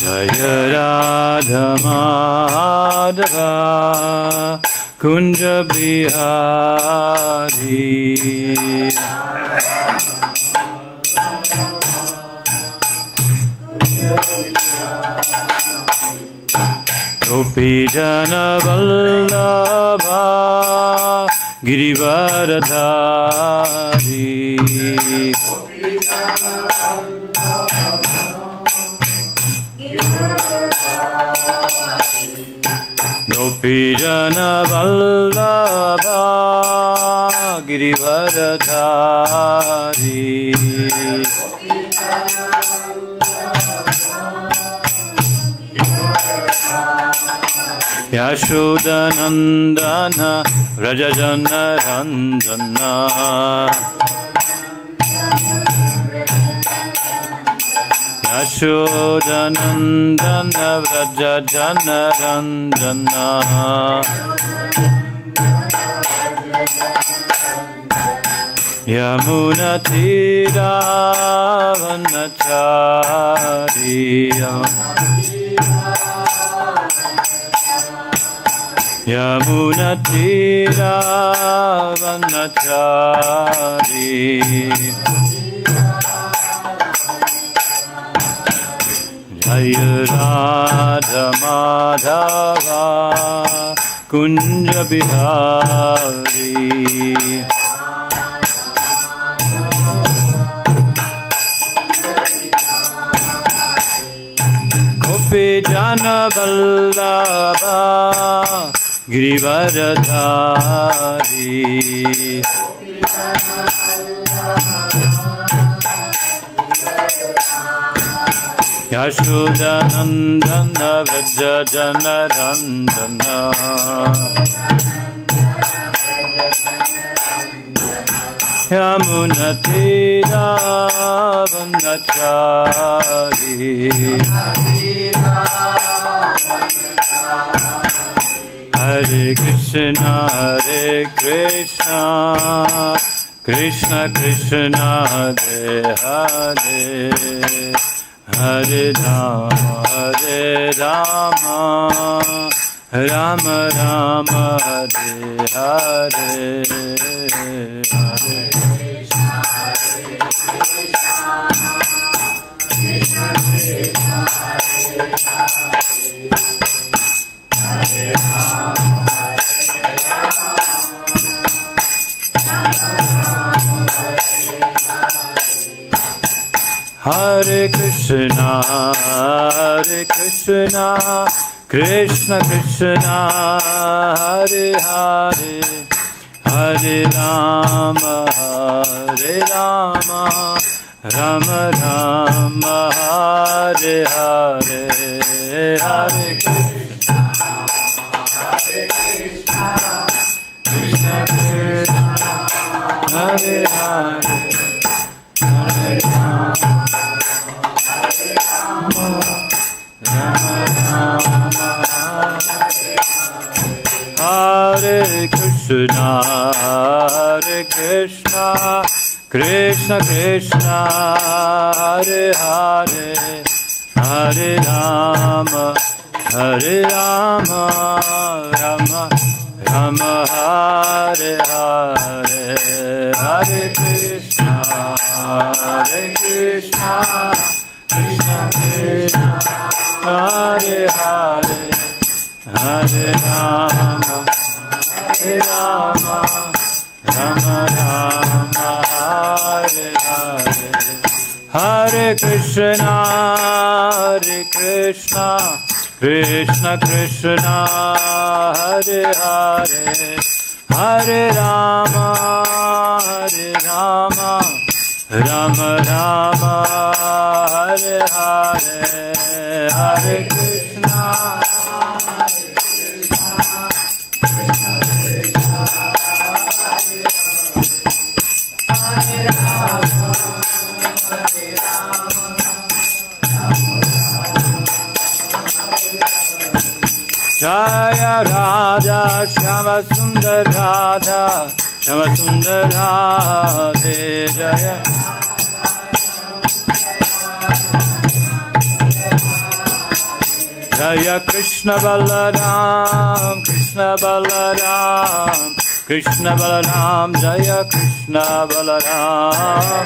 Jaya Radha Madhava Kunja Bihari Gopi Jana Vallabha Girivaradhari Gopi Jana Vallabha Girivaradhari Yashodanandana Rajajana Ranjana Yashodanandana Rajajana Ranjana Yamuna Tiravanachariya Yamuna Tiravanachari Jaya Radha Madhava Kunja Bihari Gopi Jana Vallabha Girivaradhari Yashodanandana Vrajajana Ranjana Yamuna Tiravanachari Hare Krishna, Hare Krishna, Krishna Krishna, Hare Hare, Hare Rama, Hare Rama, Rama Rama, Hare Hare, Hare Krishna, Hare Krishna, Krishna Krishna, Hare Hare, Hare Hare Krishna, Hare Krishna, Krishna Krishna, Hare Hare, Hare Rama, Hare Rama, Rama Rama, Hare Hare, Hare Krishna, Hare Krishna, Krishna Krishna, Hare Hare, Hare Rama, Hare Rama, Rama Rama, Hare Krishna, Hare Krishna, Krishna Krishna, Hare Hare, Hare Rama, Hare Rama, Rama Rama, Hare Hare, Hare Krishna, Hare Krishna, Krishna Krishna, Hare Hare, Hare Rama, Hare Rama, Rama Rama, Hare Hare, Hare Krishna, Hare Krishna, Krishna Krishna, Hare Hare, Hare Rama, Hare Rama, Rama Rama, Hare Hare, Hare Krishna, Krishna Krishna, Hare Rama, Hare Rama, Jaya Radha Shyama Sundar Radha Shyama-sundar Radhe Jaya. Jaya Krishna Balaram, Krishna Balaram, Krishna Balaram, Jaya Krishna Balaram.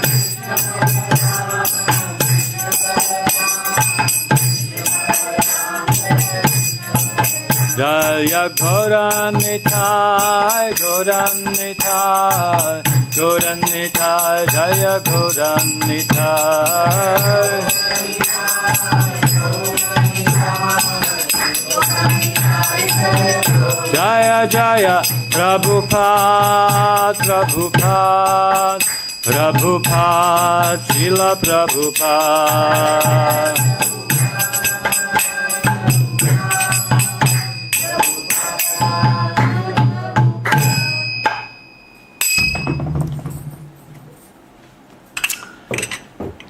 Jaya Gauran Nitai, Gauran Nitai, Gauran Nitai, Jaya Gauran Nitai. Jaya Jaya Prabhupada, Prabhupada, Prabhupada, Srila Prabhupada.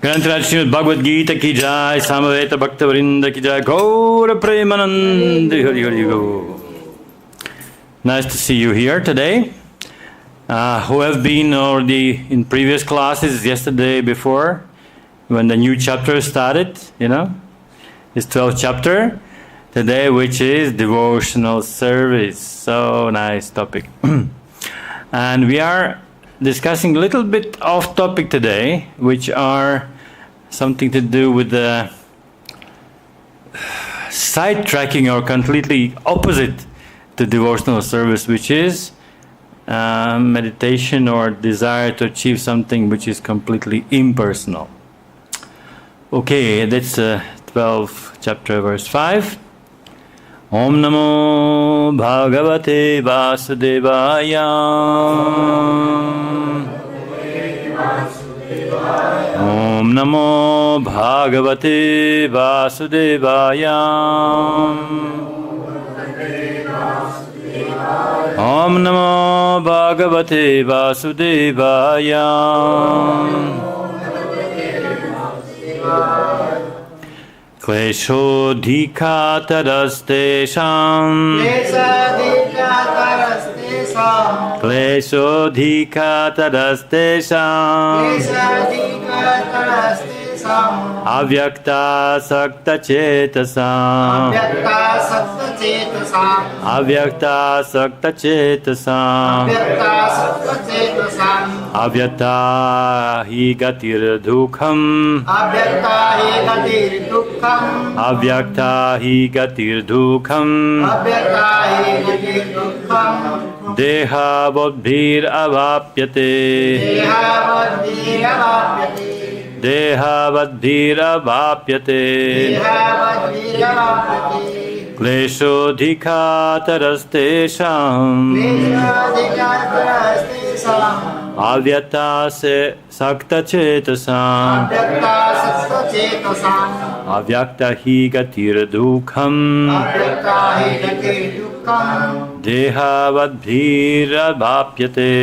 Granthraj Srimad Bhagavad Gita ki jai, Samaveta Bhakta Vrinda ki jai, Gaura Premanandi Hari Hari Go. Nice to see you here today. Who have been already in previous classes yesterday before, when the new chapter started, it's 12th chapter today, which is devotional service. So nice topic. And we are discussing a little bit off topic today, which are something to do with the sidetracking or completely opposite to devotional service, which is meditation or desire to achieve something which is completely impersonal. Okay, that's 12th chapter, verse 5. Om Namo Bhagavate Vasudevaya. Om Namo Bhagavate Vasudevaya. Om Namo Bhagavate Vasudevaya. Kleśo dhika-taras teṣām. Kleśo dhika-taras teṣām. Avyaktāsakta-cetasām. Avyaktāsakta-cetasām. Avyaktā hi gatir duḥkhaṁ. Avyaktā hi gatir duḥkhaṁ. Deha-vadbhir avāpyate. Deha-vadbhir avāpyate. Kleśo dhika-taras teṣām. avyaktāsakta-cetasām. Avyakta hi gatir duḥkhaṁ. Dehavadbhir avāpyate.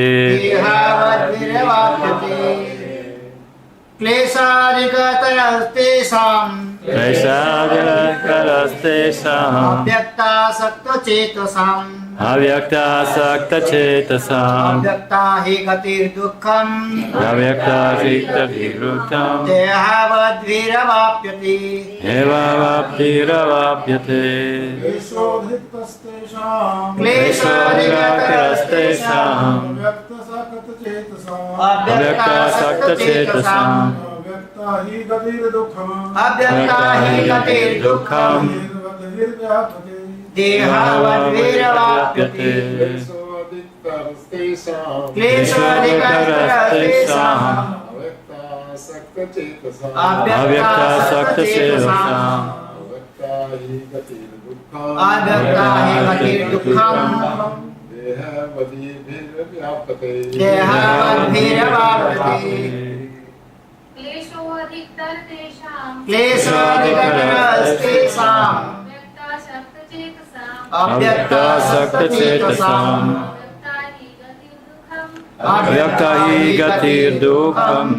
kleśaḥ-teṣām. Kleśaḥ-teṣām. avyaktāsakta-cetasām. Avyaktāsakta-cetasām. Avyakta hi gatir duḥkhaṁ. Avyakta hi gatir duḥkhaṁ. dehavadbhir avāpyate. Dehavadbhir avāpyate. kleśaḥ-teṣām. Avyaktāsakta-cetasām. Avyakta hi gatir duḥkhaṁ. dehavadbhir avāpyate. kleśaḥ-teṣām. Avyaktāsakta-cetasām. Avyakta hi gatir duḥkhaṁ. dehavadbhir avāpyate. kleśaḥ-teṣām. Avyaktāsakta-cetasām. Avyakta hi gatir duḥkhaṁ.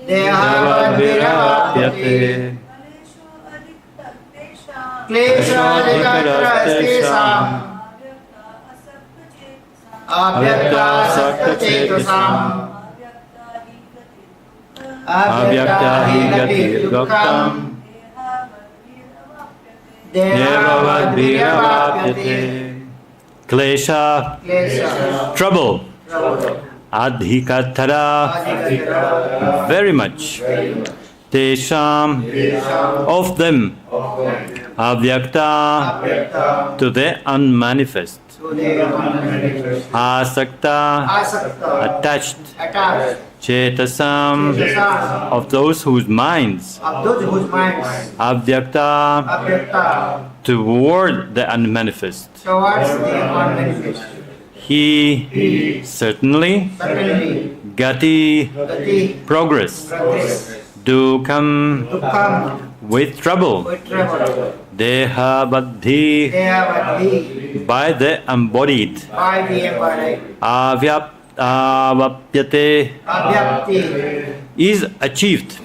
Dehavadbhir avāpyate. kleśaḥ-teṣām. avyaktāsakta-cetasām, avyakta gatir duḥkhaṁ, deha-vadbhiḥ avāpyate, kleśo, trouble, adhika-taraḥ, very much, teṣām, of them, avyakta, to the unmanifest, āsakta, attached, teṣām, of those whose minds, avyakta, toward the unmanifest. He certainly, gatir, progress, duḥkhaṁ, with trouble, deha-vadbhir, by the embodied, avyapyate, is achieved.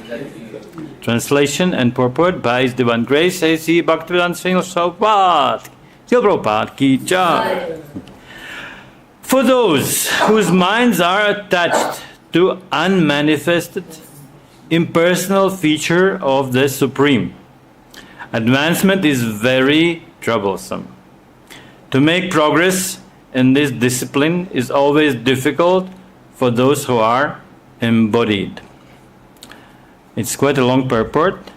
Translation and purport by His Divine Grace, says he, Bhaktivedanta Prabhupada ki jai. For those whose minds are attached to unmanifested, impersonal feature of the Supreme, advancement is very troublesome. To make progress in this discipline is always difficult for those who are embodied. It's quite a long purport.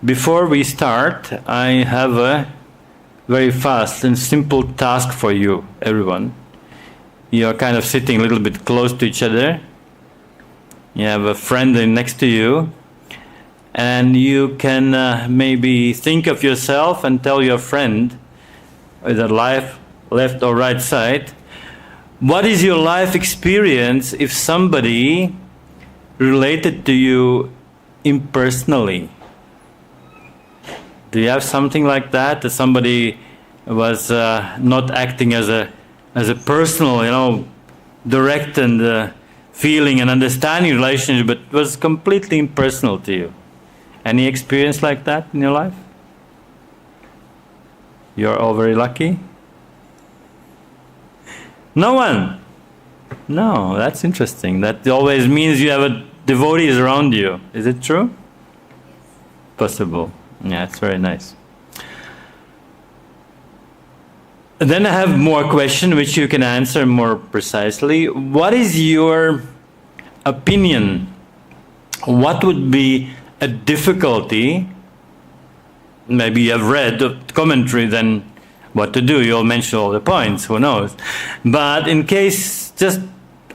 Before we start, I have a very fast and simple task for you, everyone. You're kind of sitting a little bit close to each other. You have a friend next to you, and you can maybe think of yourself and tell your friend, either left or right side, what is your life experience if somebody related to you impersonally? Do you have something like that? That somebody was not acting as a personal, direct and feeling and understanding relationship, but was completely impersonal to you? Any experience like that in your life? You're all very lucky. No one? No, that's interesting. That always means you have a devotees around you. Is it true? Possible. Yeah, it's very nice. And then I have more questions which you can answer more precisely. What is your opinion? What would be a difficulty? Maybe you have read the commentary, then what to do? You'll mention all the points, who knows? But in case, just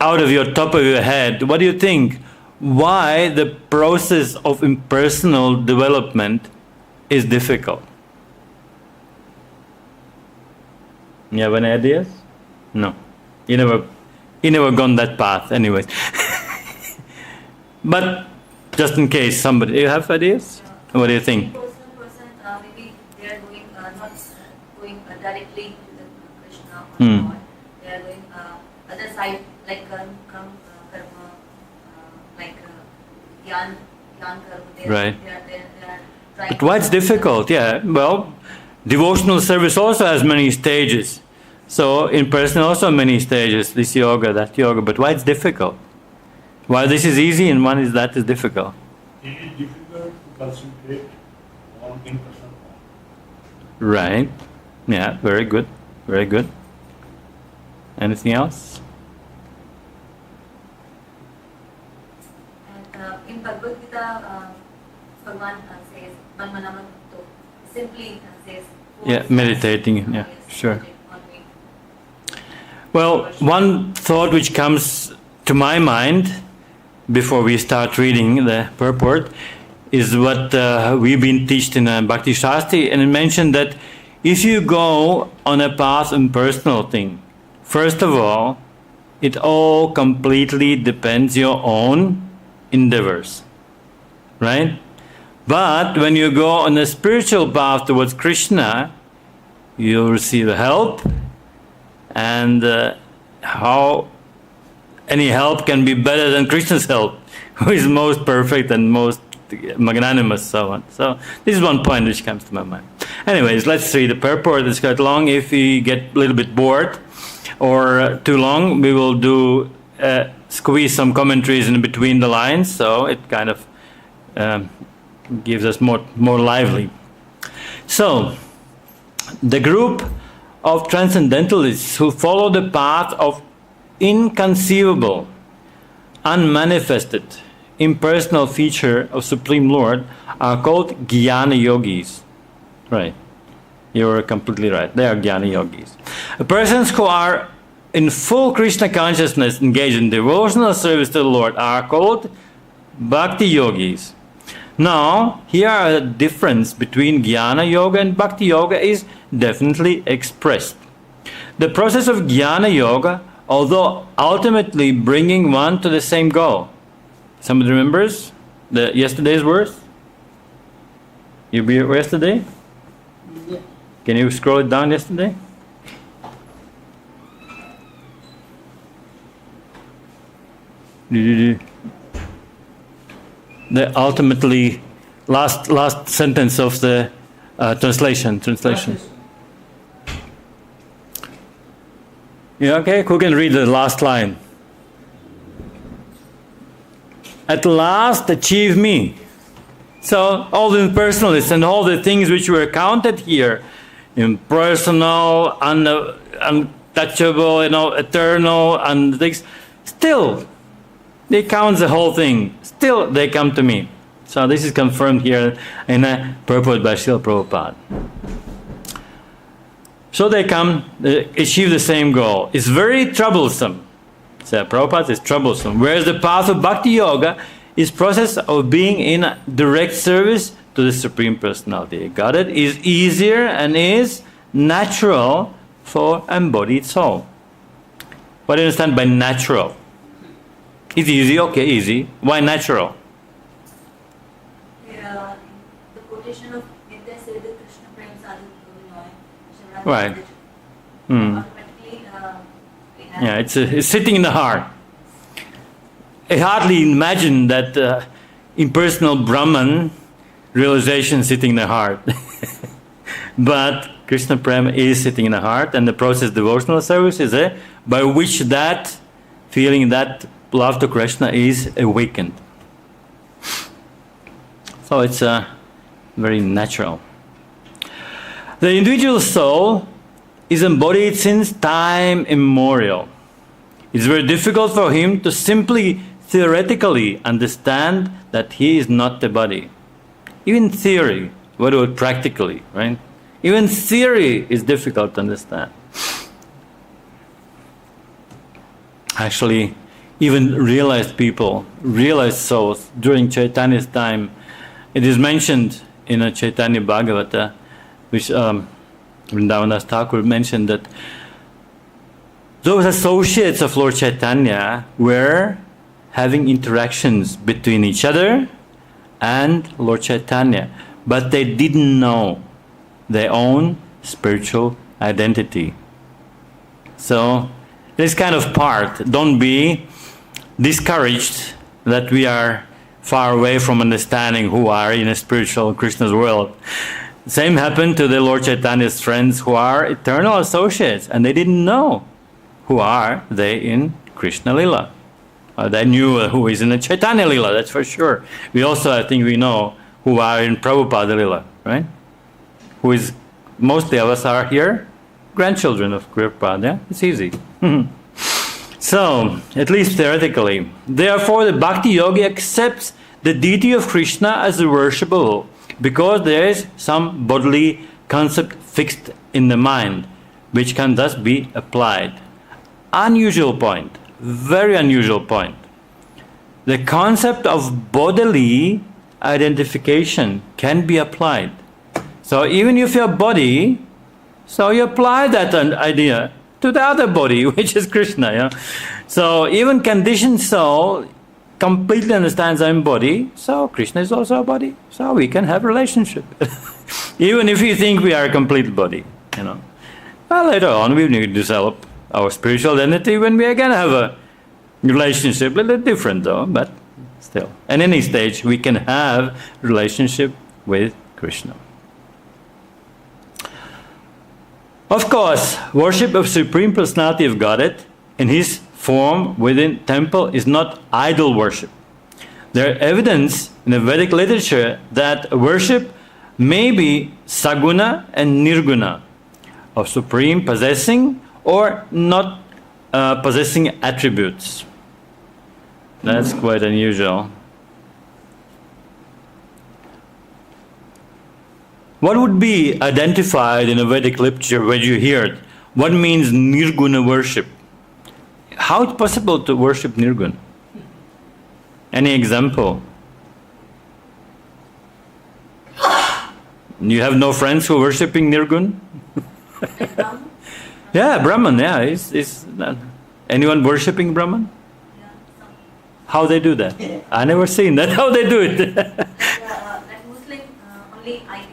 out of your top of your head, what do you think? Why the process of impersonal development is difficult? You have any ideas? No. You never gone that path anyways. But just in case somebody, you have ideas? What do you think? Maybe they are going not going directly to the Krishna or God. They are going other side like karma, like dhyan karma. Right. They are trying. But why it's difficult? Yeah. Well, devotional service also has many stages. So in person also many stages. This yoga, that yoga. But why it's difficult? Why this is easy and one is that is difficult? It is difficult to concentrate on impersonal form. Right. Yeah, very good. Very good. Anything else? And in Bhagavad Gita, Bhagavan says, simply says, Yeah, meditating. Yeah, yes, sure. meditate on me. Well, one thought which comes to my mind before we start reading the purport is what we've been taught in Bhakti Shastri, and it mentioned that if you go on a path in personal thing, first of all, it all completely depends your own endeavors, right? But when you go on a spiritual path towards Krishna, you'll receive help, and how any help can be better than Krishna's help, who is most perfect and most magnanimous, so on. So this is one point which comes to my mind. Anyways, let's read the purport. It's quite long. If we get a little bit bored, or too long, we will do squeeze some commentaries in between the lines, so it kind of gives us more lively. So, the group of transcendentalists who follow the path of inconceivable, unmanifested, impersonal feature of Supreme Lord are called jñāna-yogīs. Right. You're completely right. They are jñāna-yogīs. Persons who are in full Krishna consciousness engaged in devotional service to the Lord are called bhakti-yogīs. Now, here a difference between jñāna-yoga and bhakti-yoga is definitely expressed. The process of jñāna-yoga, although ultimately bringing one to the same goal. Somebody remembers yesterday's verse? You were here yesterday? Yeah. Can you scroll it down yesterday? The ultimately last sentence of the translation. Yeah, okay. Who can read the last line? At last achieve me. So all the impersonalists and all the things which were counted here, impersonal, untouchable, eternal, and things, still they count the whole thing. Still they come to me. So this is confirmed here in a purport by Srila Prabhupada. So they come, achieve the same goal. It's very troublesome. So Prabhupada is troublesome. Whereas the path of bhakti-yoga is process of being in direct service to the Supreme Personality of Godhead is easier and is natural for embodied soul. What do you understand by natural? It's easy, okay, easy. Why natural? The quotation of Krishna Prem Sadhu Right. automatically Yeah, it's sitting in the heart. I hardly imagine that impersonal Brahman realization sitting in the heart. But Krishna Prem is sitting in the heart, and the process of devotional service is by which that feeling, that love to Krishna is awakened. So it's very natural. The individual soul is embodied since time immemorial. It's very difficult for him to simply theoretically understand that he is not the body. Even theory, what about practically, right? Even theory is difficult to understand. Actually, even realized people, realized souls, during Chaitanya's time, it is mentioned in a Chaitanya Bhagavata, which Vrindavandas Thakur mentioned that those associates of Lord Chaitanya were having interactions between each other and Lord Chaitanya, but they didn't know their own spiritual identity. So this kind of part, don't be discouraged that we are far away from understanding who are in a spiritual Krishna's world. Same happened to the Lord Chaitanya's friends who are eternal associates, and they didn't know who are they in Krishna Lila. They knew who is in the Chaitanya Lila, that's for sure. We also, I think, we know who are in Prabhupada Lila, right? Who is, mostly of us are here, grandchildren of Prabhupada, yeah? It's easy. So, at least theoretically. Therefore, the bhakti-yogi accepts the deity of Kṛṣṇa as worshipable, because there is some bodily concept fixed in the mind, which can thus be applied. Unusual point, very unusual point. The concept of bodily identification can be applied. So even if your body, so you apply that idea to the other body, which is Krishna. Yeah? So even conditioned soul completely understands I'm body, so Krishna is also a body, so we can have relationship. Even if you think we are a complete body, Well, later on we need to develop our spiritual identity when we again have a relationship, a little different though, but still. At any stage we can have relationship with Krishna. Of course, worship of Supreme Personality of Godhead in his form within temple is not idol worship. There is evidence in the Vedic literature that worship may be saguna and nirguna, of supreme possessing or not possessing attributes. That's quite unusual. What would be identified in a Vedic literature when you hear it? What means nirguna worship? How is it possible to worship nirguna? Any example? You have no friends who are worshipping nirguna? Yeah, Brahman, yeah. Is anyone worshipping Brahman? Yeah, some. How they do that? I never seen that. How they do it? Like Muslim, only ideally,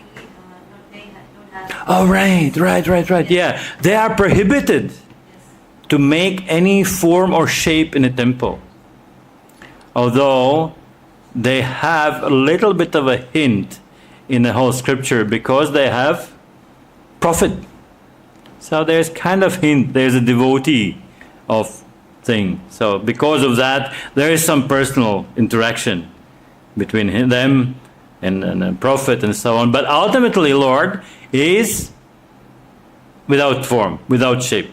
they don't have. Oh, right. Yeah, they are prohibited Yes. to make any form or shape in a temple. Although they have a little bit of a hint in the whole scripture because they have prophet. So there's kind of hint, there's a devotee of thing. So because of that, there is some personal interaction between them and the prophet and so on. But ultimately, Lord is without form, without shape.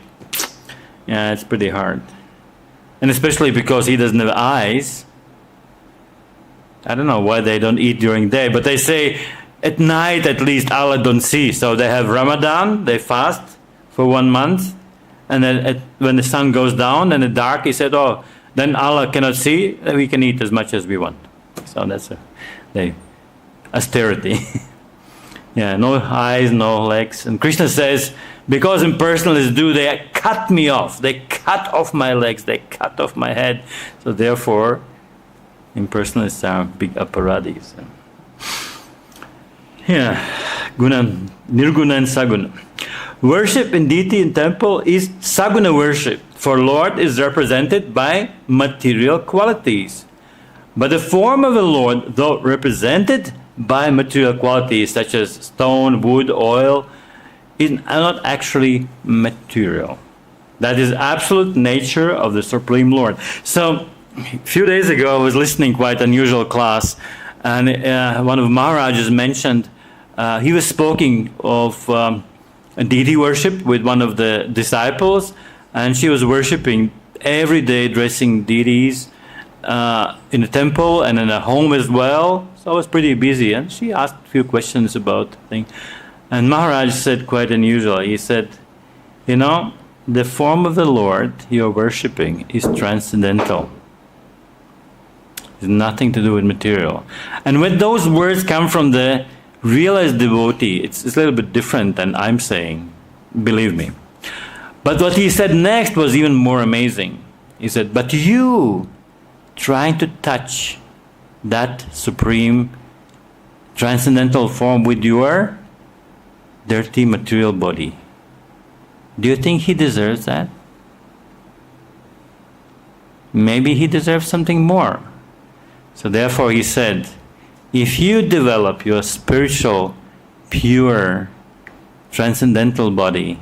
Yeah, it's pretty hard. And especially because he doesn't have eyes. I don't know why they don't eat during the day, but they say at night at least Allah don't see. So they have Ramadan, they fast for 1 month, and then when the sun goes down and the dark, he said, oh, then Allah cannot see, we can eat as much as we want. So that's austerity. Yeah, no eyes, no legs. And Krishna says, because impersonalists do, they cut me off. They cut off my legs, they cut off my head. So therefore, impersonalists are big aparadis. Yeah, guna, nirguna and saguna. Worship in deity in temple is saguna worship, for Lord is represented by material qualities. But the form of the Lord, though represented by material qualities such as stone, wood, oil, is not actually material. That is absolute nature of the Supreme Lord. So, a few days ago I was listening quite unusual class, and one of Maharajas mentioned, he was speaking of a deity worship with one of the disciples, and she was worshipping every day, dressing deities in the temple and in a home as well. So I was pretty busy, and she asked a few questions about things. And Maharaj said quite unusual. He said, you know, the form of the Lord you're worshipping is transcendental. It's nothing to do with material. And when those words come from the realized devotee, it's a little bit different than I'm saying, believe me. But what he said next was even more amazing. He said, but you trying to touch that supreme transcendental form with your dirty material body, do you think he deserves that? Maybe he deserves something more. So therefore he said, if you develop your spiritual, pure, transcendental body,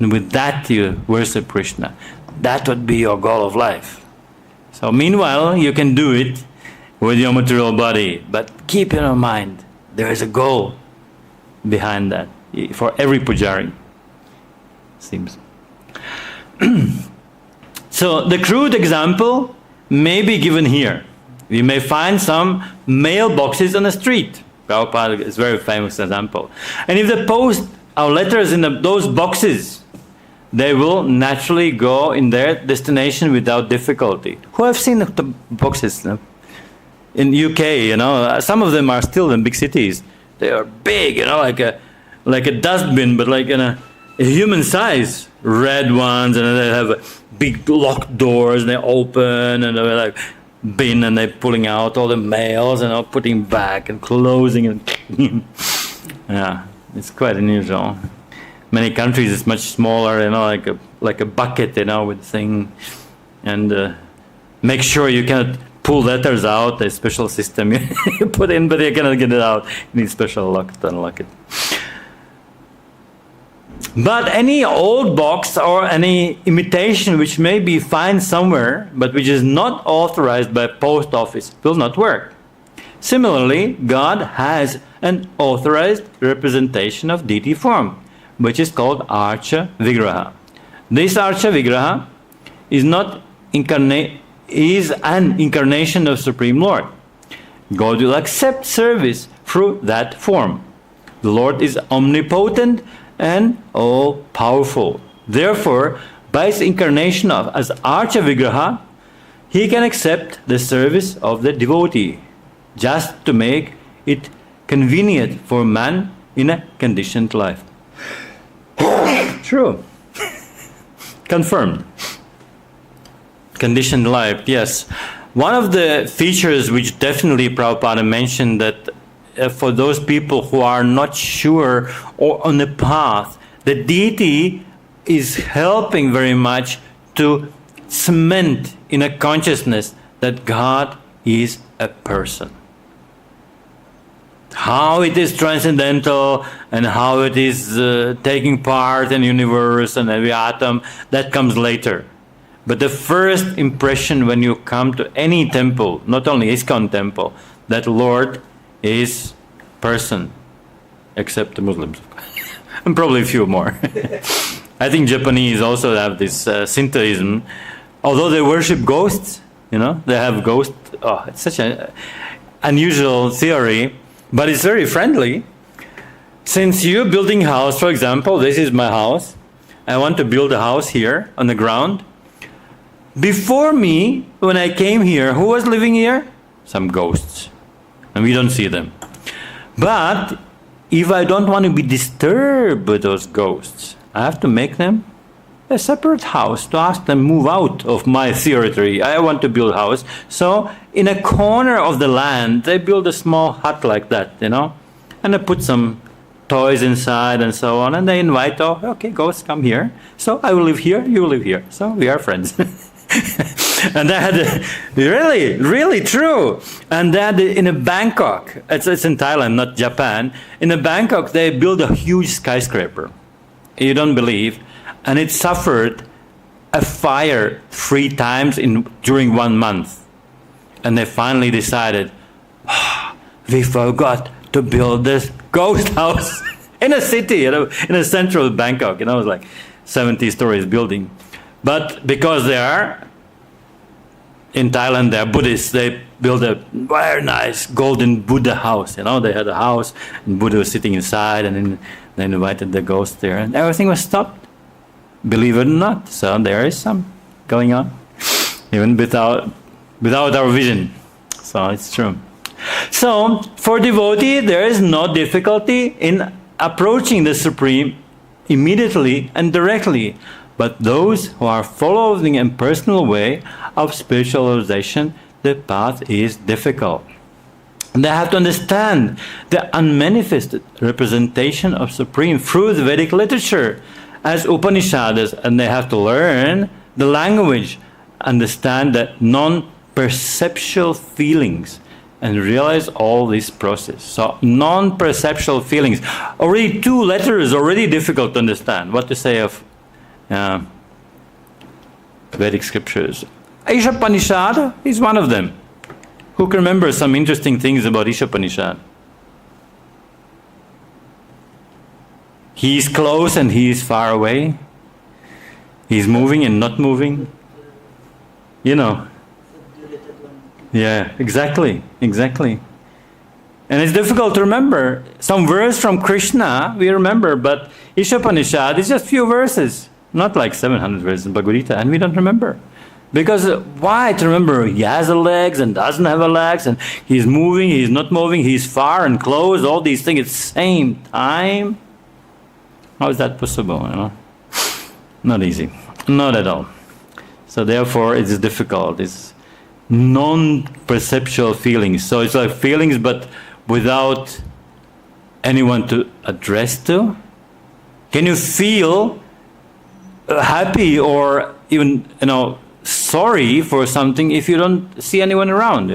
and with that you worship Krishna, that would be your goal of life. So meanwhile, you can do it with your material body, but keep in mind, there is a goal behind that for every pujari, seems. So the crude example may be given here. We may find some mailboxes on the street. Prabhupada is a very famous example. And if they post our letters in those boxes, they will naturally go in their destination without difficulty. Who have seen the boxes? In UK, you know, some of them are still in big cities. They are big, you know, like a dustbin, but like in a human size. Red ones, and they have big locked doors, and they open, and they're like bin, and they're pulling out all the mails, and putting back and closing, and yeah, it's quite unusual. Many countries it's much smaller, you know, like a bucket, you know, with thing, and make sure you cannot pull letters out. A special system you put in, but you cannot get it out. You need special lock to unlock it. But any old box or any imitation which may be found somewhere, but which is not authorized by post office, will not work. Similarly, God has an authorized representation of deity form, which is called Archa Vigraha. This Archa Vigraha is an incarnation of Supreme Lord. God will accept service through that form. The Lord is omnipotent and all-powerful. Therefore, by his incarnation as Archa Vigraha, he can accept the service of the devotee, just to make it convenient for man in a conditioned life. True. Confirmed. Conditioned life, yes. One of the features which definitely Prabhupada mentioned, that for those people who are not sure or on the path, the deity is helping very much to cement in a consciousness that God is a person. How it is transcendental and how it is taking part in the universe and every atom, that comes later. But the first impression when you come to any temple, not only ISKCON temple, that Lord is person, except the Muslims, and probably a few more. I think Japanese also have this Shintoism, although they worship ghosts. They have ghosts. Oh, it's such an unusual theory, but it's very friendly. Since you're building a house, for example, this is my house. I want to build a house here on the ground. Before me, when I came here, who was living here? Some ghosts. And we don't see them. But if I don't want to be disturbed by those ghosts, I have to make them a separate house to ask them move out of my territory. I want to build a house. So in a corner of the land, they build a small hut like that, and they put some toys inside and so on. And they invite, okay, ghosts, come here. So I will live here, you will live here. So we are friends. And that really, really true. And that in Bangkok, it's in Thailand, not Japan. In Bangkok, they built a huge skyscraper. You don't believe. And it suffered a fire 3 times during 1 month. And they finally decided, we forgot to build this ghost house in a city, in a central Bangkok. It was like 70 stories building. But because they are, in Thailand, they are Buddhists, they built a very nice golden Buddha house. They had a house, and Buddha was sitting inside, and then they invited the ghosts there, and everything was stopped. Believe it or not. So there is some going on, even without our vision. So it's true. So for devotee, there is no difficulty in approaching the Supreme immediately and directly. But those who are following a personal way of spiritualization, the path is difficult. And they have to understand the unmanifested representation of Supreme through the Vedic literature as Upanishads, and they have to learn the language, understand the non-perceptual feelings, and realize all this process. So non-perceptual feelings, already 2 letters, already difficult to understand. What to say of Vedic scriptures. Ishopanishad is one of them. Who can remember some interesting things about Ishopanishad? He is close and he is far away. He is moving and not moving. Yeah, exactly. And it's difficult to remember. Some verse from Krishna we remember, but Ishopanishad is just few verses. Not like 700 verses in Bhagavad Gita, and we don't remember. Because why to remember? He has legs and doesn't have legs, and he's moving, he's not moving, he's far and close, all these things at the same time. How is that possible? Not easy. Not at all. So therefore it is difficult. It's non-perceptual feelings. So it's like feelings but without anyone to address to. Can you feel happy or even sorry for something if you don't see anyone around?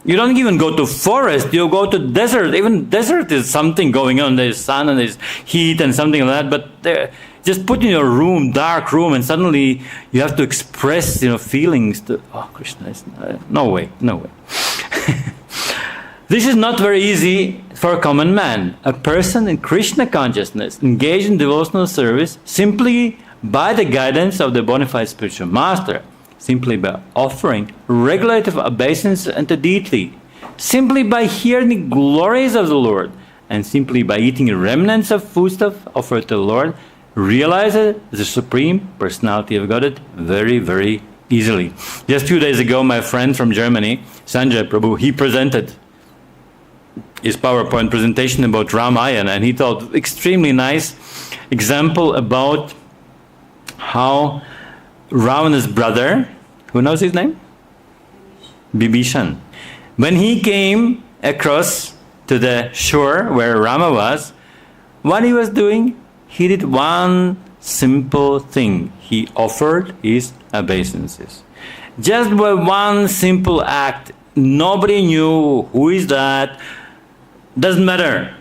You don't even go to forest, you go to desert. Even desert is something going on. There's sun and there's heat and something like that. But just put in your room, dark room, and suddenly you have to express, feelings. Krishna is no way. This is not very easy for a common man. A person in Krishna consciousness, engaged in devotional service, simply by the guidance of the bona fide spiritual master, simply by offering regulative obeisance unto deity, simply by hearing the glories of the Lord, and simply by eating remnants of foodstuff offered to the Lord, realizes the Supreme Personality of Godhead very, very easily. Just a few days ago, my friend from Germany, Sanjay Prabhu, he presented his PowerPoint presentation about Ramayana, and he told extremely nice example about how Ravana's brother, who knows his name? Bibhishan. When he came across to the shore where Rama was, what he was doing? He did one simple thing. He offered his obeisances. Just by one simple act. Nobody knew who is that. Doesn't matter.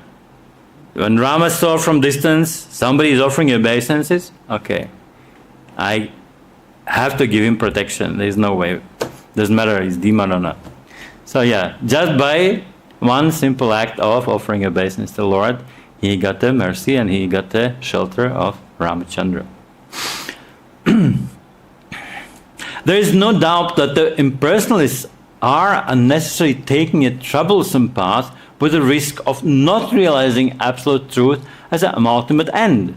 When Rama saw from distance somebody is offering obeisances, okay, I have to give him protection. There is no way. Doesn't matter he's demon or not. So yeah, just by one simple act of offering obeisance to the Lord, he got the mercy and he got the shelter of Ramachandra. There is no doubt that the impersonalists are unnecessarily taking a troublesome path with the risk of not realizing absolute truth as an ultimate end.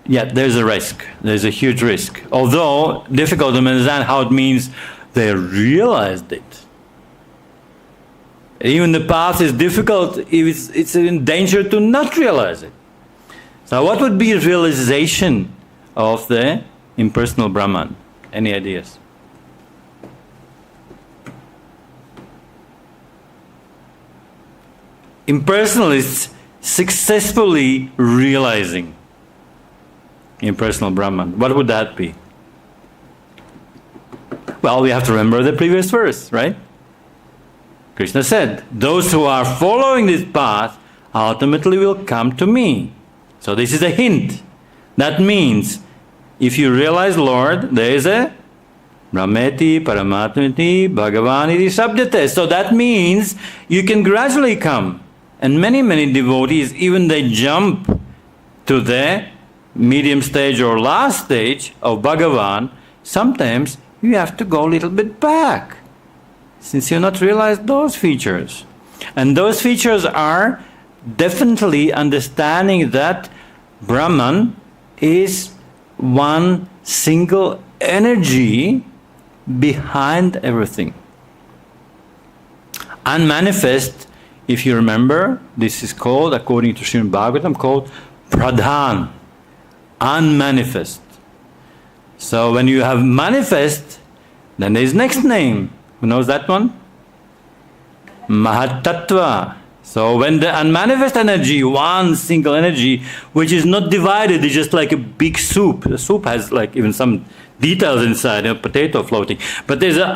Yet there's a risk. There's a huge risk. Although difficult to understand how it means they realized it. Even the path is difficult if it's in danger to not realize it. So what would be realization of the impersonal Brahman? Any ideas? Impersonalists successfully realizing impersonal Brahman. What would that be? Well, we have to remember the previous verse, right? Krishna said, those who are following this path ultimately will come to me. So this is a hint. That means, if you realize Lord, there is a Brahmeti, Paramatmati, Bhagavan iti sabdate. So that means you can gradually come. And many, many devotees, even they jump to the medium stage or last stage of Bhagavan, sometimes you have to go a little bit back, since you've not realized those features. And those features are definitely understanding that Brahman is one single energy behind everything. Unmanifest, if you remember, this is called, according to Srimad Bhagavatam, called pradhan, unmanifest. So when you have manifest, then there is next name. Who knows that one? Mahatattva. So when the unmanifest energy, one single energy, which is not divided, is just like a big soup. The soup has like even some details inside, a potato floating. But there's an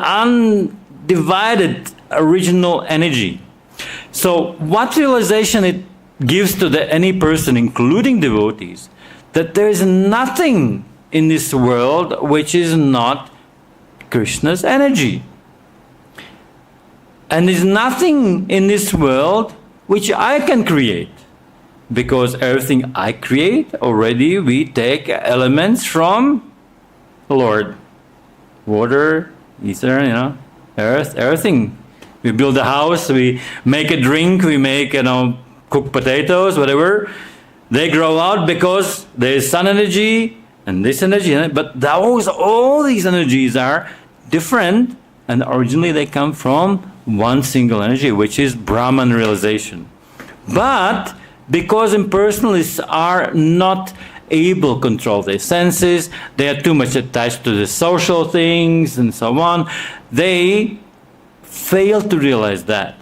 undivided original energy. So what realization it gives to any person, including devotees, that there is nothing in this world which is not Krishna's energy. And there's nothing in this world which I can create. Because everything I create, already we take elements from the Lord. Water, ether, earth, everything. We build a house, we make a drink, we make, cook potatoes, whatever. They grow out because there is sun energy and this energy. But all these energies are different, and originally they come from one single energy, which is Brahman realization. But because impersonalists are not able to control their senses, they are too much attached to the social things and so on, they fail to realize that.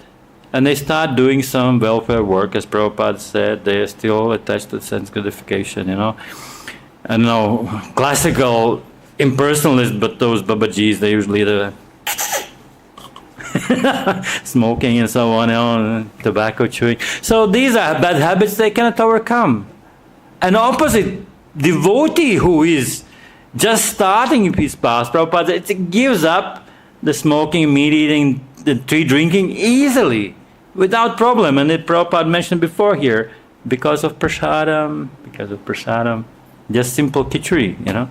And they start doing some welfare work, as Prabhupada said. They are still attached to sense gratification, I know, classical impersonalists, but those Babajis, they usually smoking and so on, tobacco chewing. So these are bad habits they cannot overcome. An opposite devotee who is just starting his path, Prabhupada, it gives up the smoking, meat eating, the tree drinking easily, without problem. And it Prabhupada mentioned before here, because of prasadam, just simple khichdi,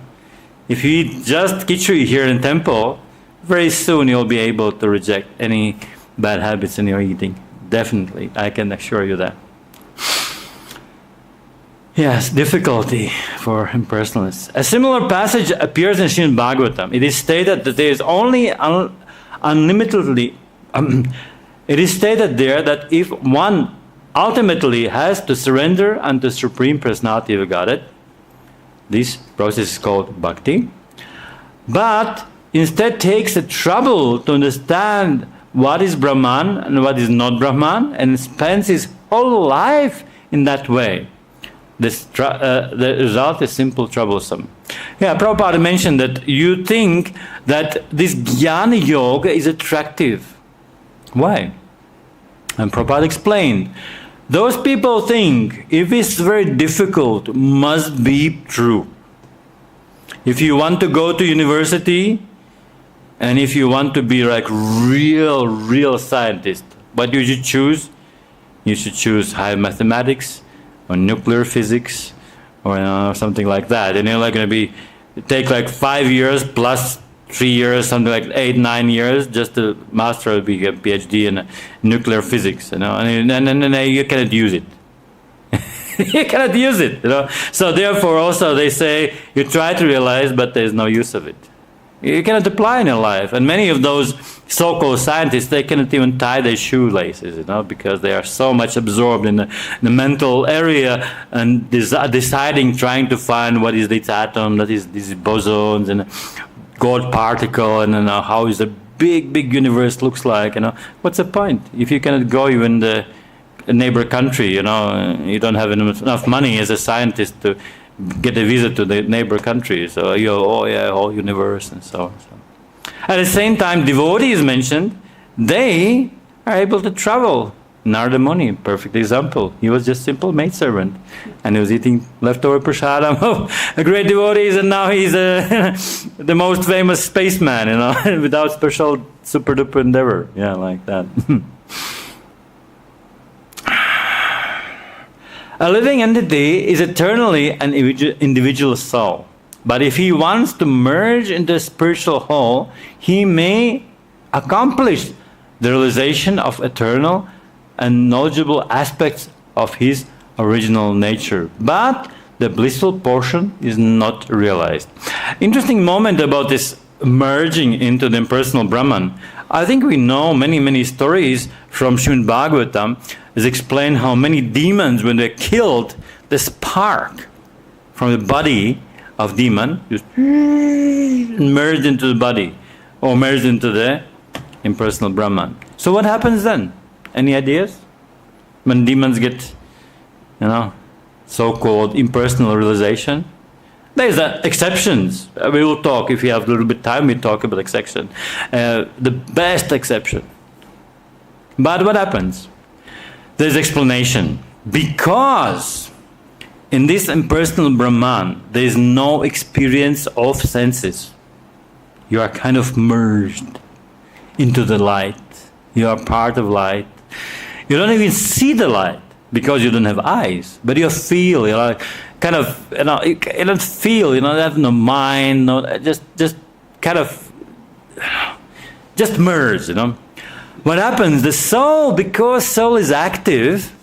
If you eat just khichdi here in temple, very soon you'll be able to reject any bad habits in your eating. Definitely, I can assure you that. Yes, difficulty for impersonalists. A similar passage appears in Srimad Bhagavatam. It is stated that there is only unlimitedly. It is stated there that if one ultimately has to surrender unto Supreme Personality of Godhead, this process is called bhakti, but instead takes the trouble to understand what is Brahman and what is not Brahman, and spends his whole life in that way. The result is simple troublesome. Yeah, Prabhupada mentioned that you think that this jñāna-yoga is attractive. Why? And Prabhupada explained, those people think if it's very difficult, must be true. If you want to go to university, and if you want to be like real scientist, what you should choose? You should choose high mathematics, or nuclear physics, or something like that. And you're like going to take like 5 years plus 3 years, something like 8-9 years, just to master a PhD in nuclear physics, and you cannot use it. You cannot use it, So therefore, also they say you try to realize, but there is no use of it. You cannot apply in your life. And many of those so-called scientists, they cannot even tie their shoelaces, because they are so much absorbed in the mental area and deciding, trying to find what is this atom, that is these bosons and God particle, and how is the big universe looks like. What's the point if you cannot go even the neighbor country? You don't have enough money as a scientist to get a visa to the neighbor country, so whole universe and so on. At the same time, devotees mentioned, they are able to travel. Narada Muni, perfect example. He was just simple maidservant, and he was eating leftover prasadam of a great devotees, and now he's the most famous spaceman, without special super duper endeavor. Yeah, like that. A living entity is eternally an individual soul. But if he wants to merge into a spiritual whole, he may accomplish the realization of eternal and knowledgeable aspects of his original nature. But the blissful portion is not realized. Interesting moment about this merging into the impersonal Brahman. I think we know many stories from Srimad Bhagavatam is explain how many demons, when they're killed, the spark from the body of demon just merged into the body, or merged into the impersonal Brahman. So what happens then? Any ideas? When demons get, so-called impersonal realization? There's exceptions. We will talk, if you have a little bit of time, we talk about exception. The best exception. But what happens? There's explanation. Because in this impersonal Brahman, there is no experience of senses. You are kind of merged into the light. You are part of light. You don't even see the light because you don't have eyes, but you feel. You don't feel. You have no mind. Just merge. What happens? The soul, because soul is active,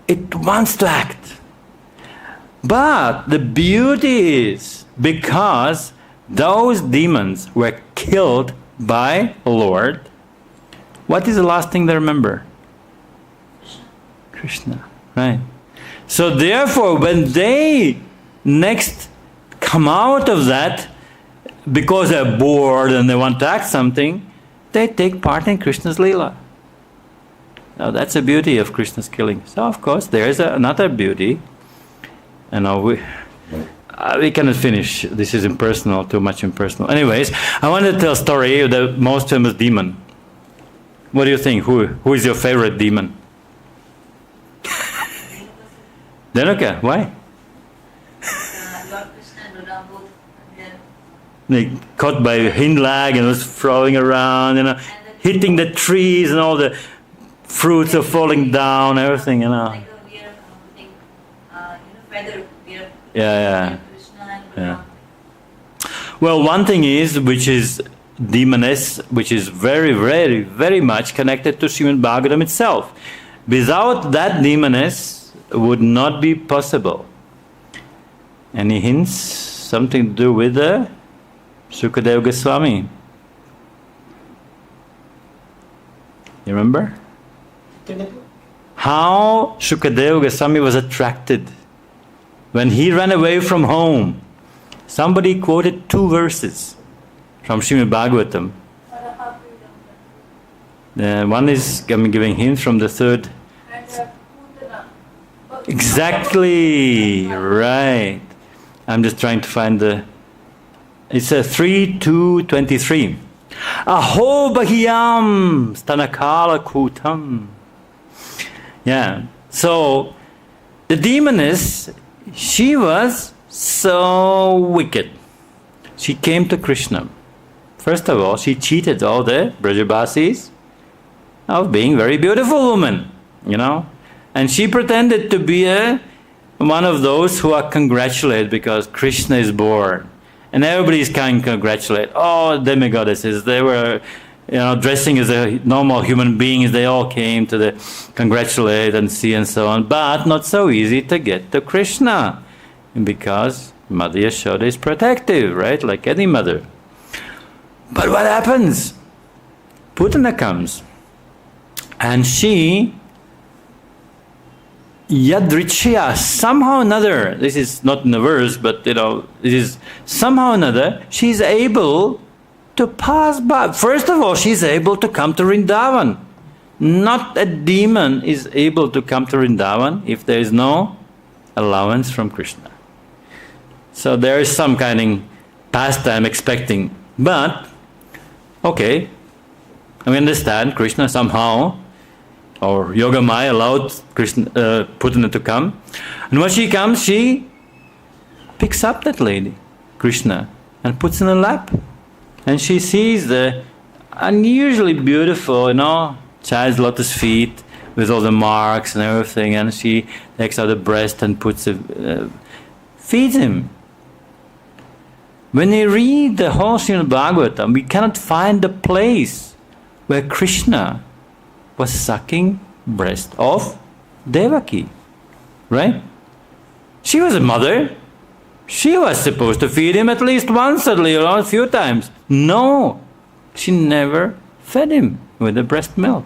it wants to act. But the beauty is, because those demons were killed by Lord, what is the last thing they remember? Krishna, right? So therefore, when they next come out of that, because they're bored and they want to act something, they take part in Krishna's Leela. Now that's the beauty of Krishna's killing. So of course there is another beauty. We cannot finish. This is impersonal, too much impersonal. Anyways, I want to tell a story of the most famous demon. What do you think? Who is your favorite demon? Dhenuka. Why? Lord Krishna and Buddha both, They caught by hind leg and was throwing around, hitting the trees and all the fruits are falling down, everything, like a weird thing, feather, weird. Yeah. Krishna and Buddha. Yeah. Well, one thing is, which is demoness, which is very, very, very much connected to Srimad Bhagavatam itself. Without that demoness, would not be possible. Any hints? Something to do with the Sukadeva Goswami? You remember? How Sukadeva Goswami was attracted when he ran away from home. Somebody quoted 2 verses from Srimad Bhagavatam. One is giving hints from the third. Exactly, right. I'm just trying to find it's a 3:2:23. Aho bahiyam stanakala kutam. Yeah. So the demoness, she was so wicked. She came to Krishna. First of all, she cheated all the Brajabasis of being very beautiful woman, And she pretended to be one of those who are congratulated because Krishna is born. And everybody's kind of congratulate. Oh, demigoddesses, they were dressing as a normal human beings. They all came to congratulate and see and so on. But not so easy to get to Krishna. Because Mother Yashoda is protective, right? Like any mother. But what happens? Putana comes. And she... Yadrichya, somehow or another, this is not in the verse, but it is somehow or another, she's able to pass by. First of all, she's able to come to Vrindavan. Not a demon is able to come to Vrindavan if there is no allowance from Krishna. So there is some kind of pastime expecting. But, okay, we understand Krishna somehow, or Yogamaya allowed Putana to come. And when she comes, she picks up that lady, Krishna, and puts in her lap. And she sees the unusually beautiful, child's lotus feet with all the marks and everything. And she takes out the breast and feeds him. When we read the whole Srimad Bhagavatam, we cannot find the place where Krishna was sucking breast of Devaki, right? She was a mother. She was supposed to feed him at least once, a few times. No, she never fed him with the breast milk.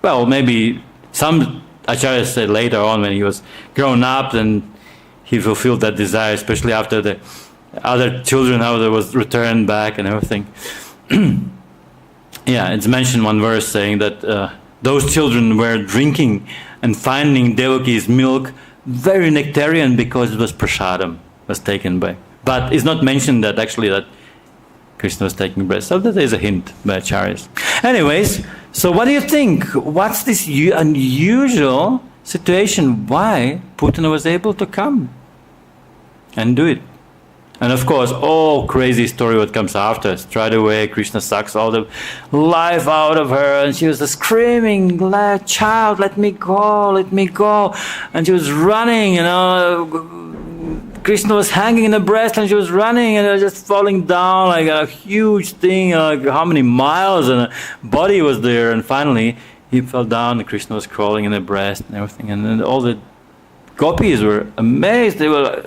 Well, maybe some acharyas said later on when he was grown up, then he fulfilled that desire, especially after the other children, how they was returned back and everything. Yeah, it's mentioned one verse saying that those children were drinking and finding Devaki's milk very nectarian because it was prasadam, was taken by. But it's not mentioned that actually that Krishna was taking breast. So that is a hint by acharyas. Anyways, so what do you think? What's this unusual situation? Why Putana was able to come and do it? And of course, crazy story what comes after. Straight away, Krishna sucks all the life out of her, and she was screaming, "Child, let me go, let me go!" And she was running, Krishna was hanging in the breast, and she was running, and just falling down like a huge thing, like how many miles, and her body was there. And finally, he fell down, and Krishna was crawling in the breast and everything, and then all the gopis were amazed. They were,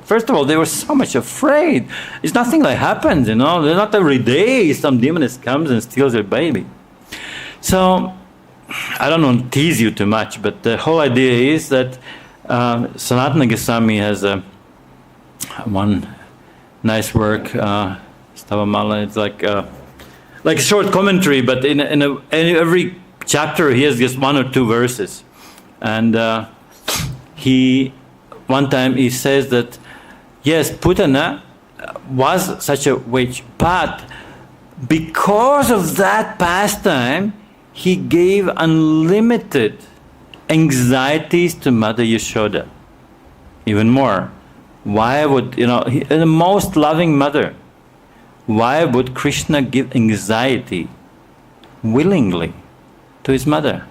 first of all, they were so much afraid. It's nothing like happens, They're not every day some demoness comes and steals your baby. So, I don't want to tease you too much, but the whole idea is that Sanatana Goswami has one nice work, Stavamala. It's like a short commentary, but in every chapter he has just 1 or 2 verses. And one time he says that, yes, Putana was such a witch, but because of that pastime, he gave unlimited anxieties to Mother Yashoda. Even more, why would, the most loving mother, why would Krishna give anxiety willingly to his mother?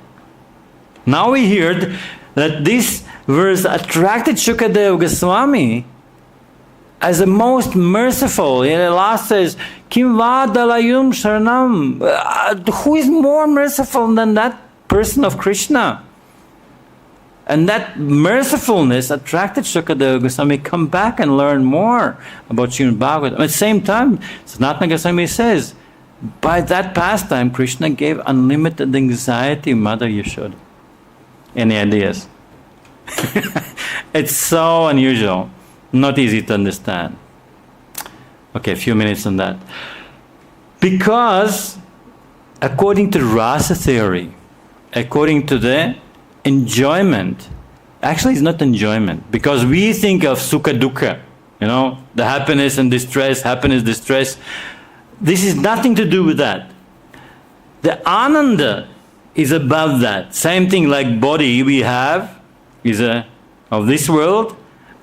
Now we heard that this verse attracted Shukadeva Goswami as the most merciful. The last says, Kim vādalayum sharanam. Who is more merciful than that person of Krishna? And that mercifulness attracted Shukadeva Goswami come back and learn more about Srimad Bhagavatam. At the same time, Sanatana Goswami says, by that pastime, Krishna gave unlimited anxiety to Mother Yashoda. Any ideas? It's so unusual, not easy to understand. Okay, a few minutes on that. Because, according to rasa theory, according to the enjoyment, actually it's not enjoyment, because we think of sukha dukkha, the happiness and distress, happiness, distress. This is nothing to do with that. The ananda is above that. Same thing like body we have is of this world,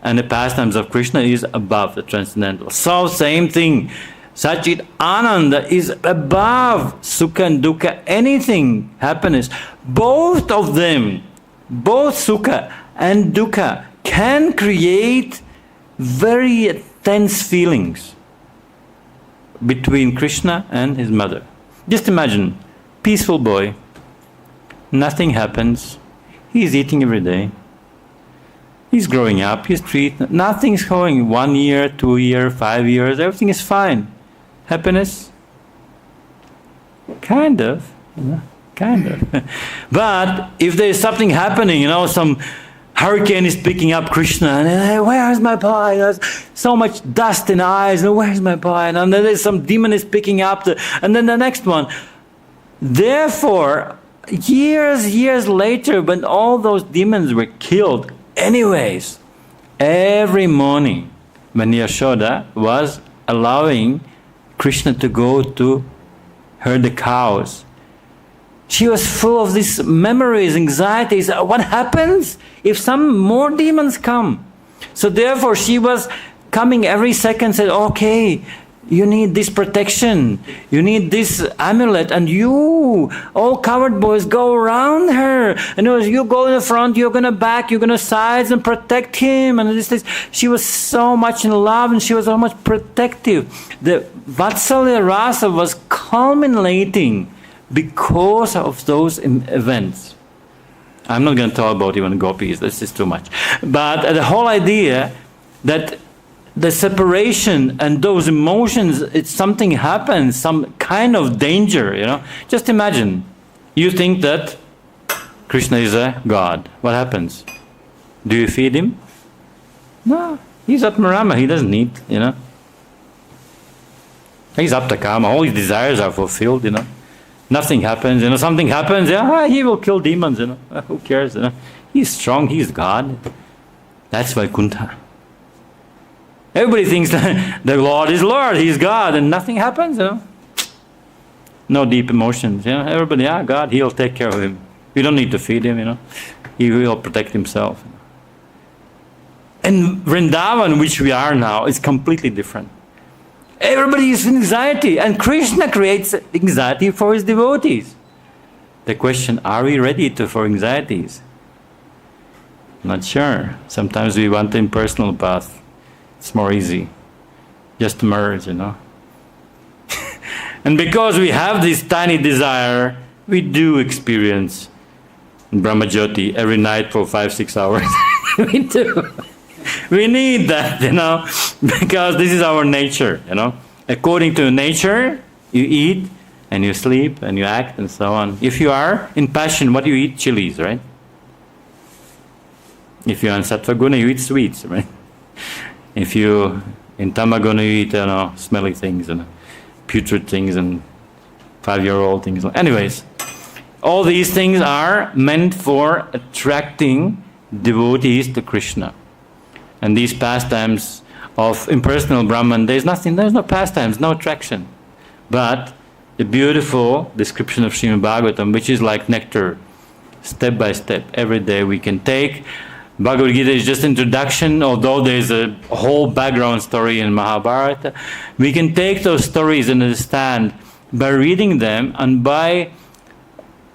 and the pastimes of Krishna is above the transcendental. So same thing. Satchit Ananda is above Sukha and Dukkha, anything, happiness. Both of them, both Sukha and Dukkha, can create very tense feelings between Krishna and his mother. Just imagine, peaceful boy, nothing happens, he's eating every day, he's growing up, he's treated, nothing's going, 1 year, 2 years, 5 years, everything is fine. Happiness? Kind of. But if there is something happening, some hurricane is picking up Krishna, and hey, where's my boy? There's so much dust in eyes, and where's my boy? And then there's some demon is picking up, and then the next one. Therefore, years later, when all those demons were killed, anyways, every morning, when Yashoda was allowing Krishna to go to herd the cows, she was full of these memories, anxieties. What happens if some more demons come? So therefore she was coming every second, said, okay, you need this protection, you need this amulet, and you, all coward boys, go around her. And you go in the front, you're going to back, you're going to sides and protect him. And this. She was so much in love, and she was so much protective. The Vatsalya Rasa was culminating because of those events. I'm not going to talk about even gopis, this is too much. But the whole idea that the separation and those emotions, it's something happens, some kind of danger, Just imagine, you think that Krishna is a god. What happens? Do you feed him? No, he's Atmarama, he doesn't need, He's aptakama, all his desires are fulfilled, Nothing happens, something happens, he will kill demons, who cares, He's strong, he's God. That's Vaikuntha. Everybody thinks that the Lord is Lord, He's God, and nothing happens, No deep emotions, Everybody, God, He'll take care of him. We don't need to feed him, He will protect himself. And Vrindavan, which we are now, is completely different. Everybody is in anxiety, and Krishna creates anxiety for his devotees. The question, are we ready for anxieties? Not sure. Sometimes we want the impersonal path. It's more easy. Just merge, And because we have this tiny desire, we do experience Brahmajyoti every night for 5-6 hours. We do. We need that, because this is our nature, According to nature, you eat and you sleep and you act and so on. If you are in passion, what do you eat? Chilies, right? If you're in Sattva Guna, you eat sweets, right? If you in Tamaguna, you eat, smelly things and putrid things and 5-year-old things. Anyways, all these things are meant for attracting devotees to Krishna. And these pastimes of impersonal Brahman, there's no pastimes, no attraction. But the beautiful description of Srimad Bhagavatam, which is like nectar, step by step. Every day we can take. Bhagavad Gita is just introduction, although there's a whole background story in Mahabharata. We can take those stories and understand by reading them and by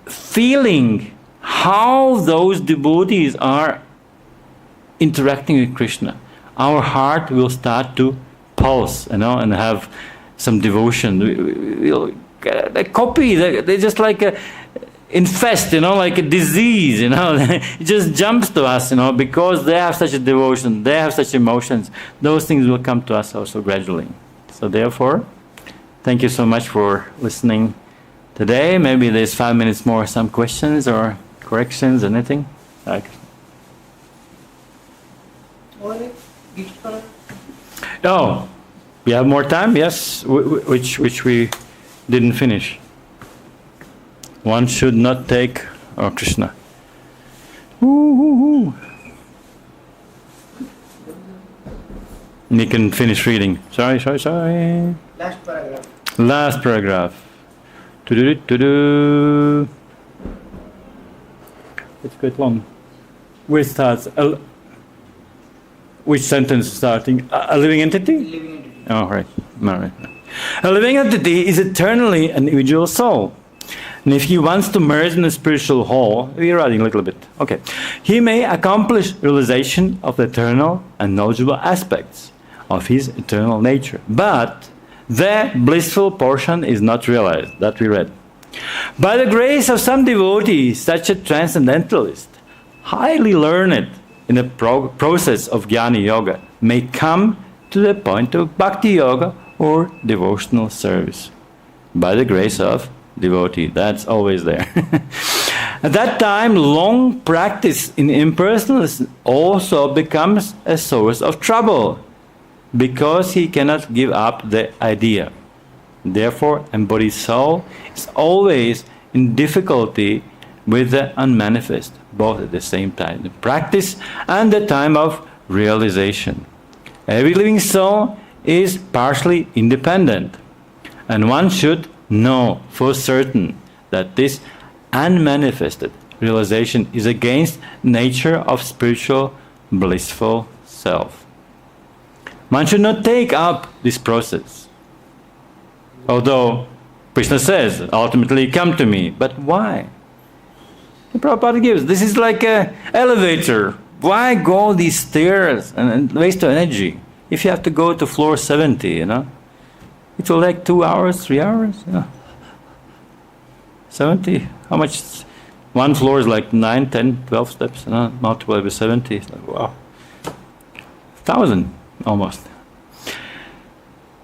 feeling how those devotees are interacting with Krishna. Our heart will start to pulse, and have some devotion. We'll they copy. They just like infest, like a disease. It just jumps to us, because they have such a devotion, they have such emotions. Those things will come to us also gradually. So therefore, thank you so much for listening today. Maybe there's 5 minutes more, some questions or corrections, anything? Oh, we have more time? Yes, which we didn't finish. One should not take, Krishna. You can finish reading. Sorry. Last paragraph. Last paragraph. To-do. It's quite long. Where starts? Which sentence is starting? A living entity? Living entity. Oh, right. All right. A living entity is eternally an individual soul. And if he wants to merge in the spiritual whole, we're writing a little bit. Okay. He may accomplish realization of the eternal and knowledgeable aspects of his eternal nature. But the blissful portion is not realized. That we read. By the grace of some devotee, such a transcendentalist, highly learned in the process of jñāna-yoga, may come to the point of bhakti-yoga or devotional service. By the grace of devotee. That's always there. At that time, long practice in impersonalism also becomes a source of trouble, because he cannot give up the idea. Therefore, embodied soul is always in difficulty with the unmanifest, both at the same time, the practice and the time of realization. Every living soul is partially independent, and one should know for certain that this unmanifested realization is against nature of spiritual blissful self. One should not take up this process. Although Krishna says, ultimately come to me. But why? The Prabhupada gives, this is like an elevator. Why go these stairs and waste your energy? If you have to go to floor 70, it will take 2 hours, 3 hours. 70? How much? One floor is like 9, 10, 12 steps. Multiplied by 70. It's like, wow. 1,000 almost.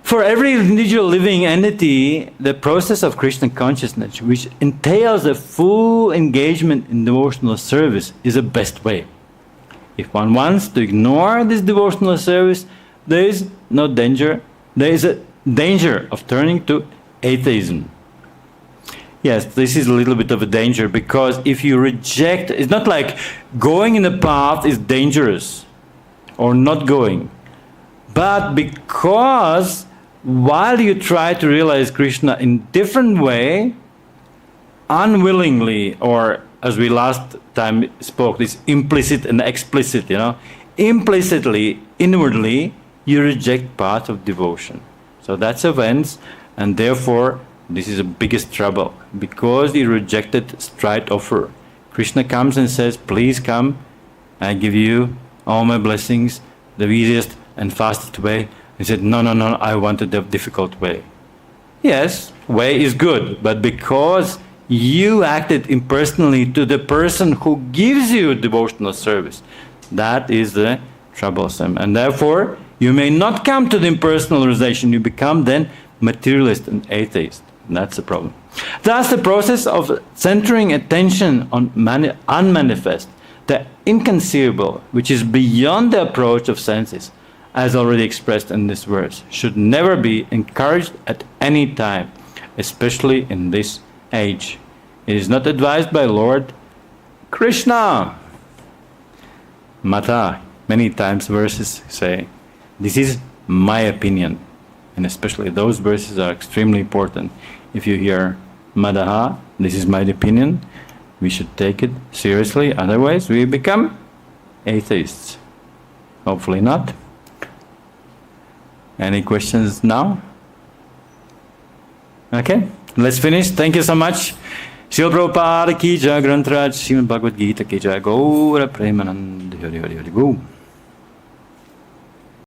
For every individual living entity, the process of Krishna consciousness, which entails a full engagement in devotional service, is the best way. If one wants to ignore this devotional service, there is no danger. There is a danger of turning to atheism. Yes, this is a little bit of a danger, because if you reject, it's not like going in the path is dangerous or not going. But because while you try to realize Krishna in different way, unwillingly, or as we last time spoke, this implicit and explicit, implicitly, inwardly, you reject part of devotion. So that's offense, and therefore this is the biggest trouble, because he rejected straight offer. Krishna comes and says, please come, I give you all my blessings, the easiest and fastest way. He said, no, I wanted the difficult way. Yes, way is good, but because you acted impersonally to the person who gives you devotional service, that is the troublesome. And therefore, you may not come to the impersonal realization, you become then materialist and atheist. And that's the problem. Thus, the process of centering attention on unmanifest, the inconceivable, which is beyond the approach of senses, as already expressed in this verse, should never be encouraged at any time, especially in this age. It is not advised by Lord Krishna. Mata, many times verses say, this is my opinion. And especially those verses are extremely important. If you hear Madaha, this is my opinion, we should take it seriously, otherwise we become atheists. Hopefully not. Any questions now? Okay, let's finish. Thank you so much. Srila Prabhupada ki jai, Granth Raj, Srimad Bhagavad Gita ki jai, Gaura Premanand, Hari Hari Hari Go.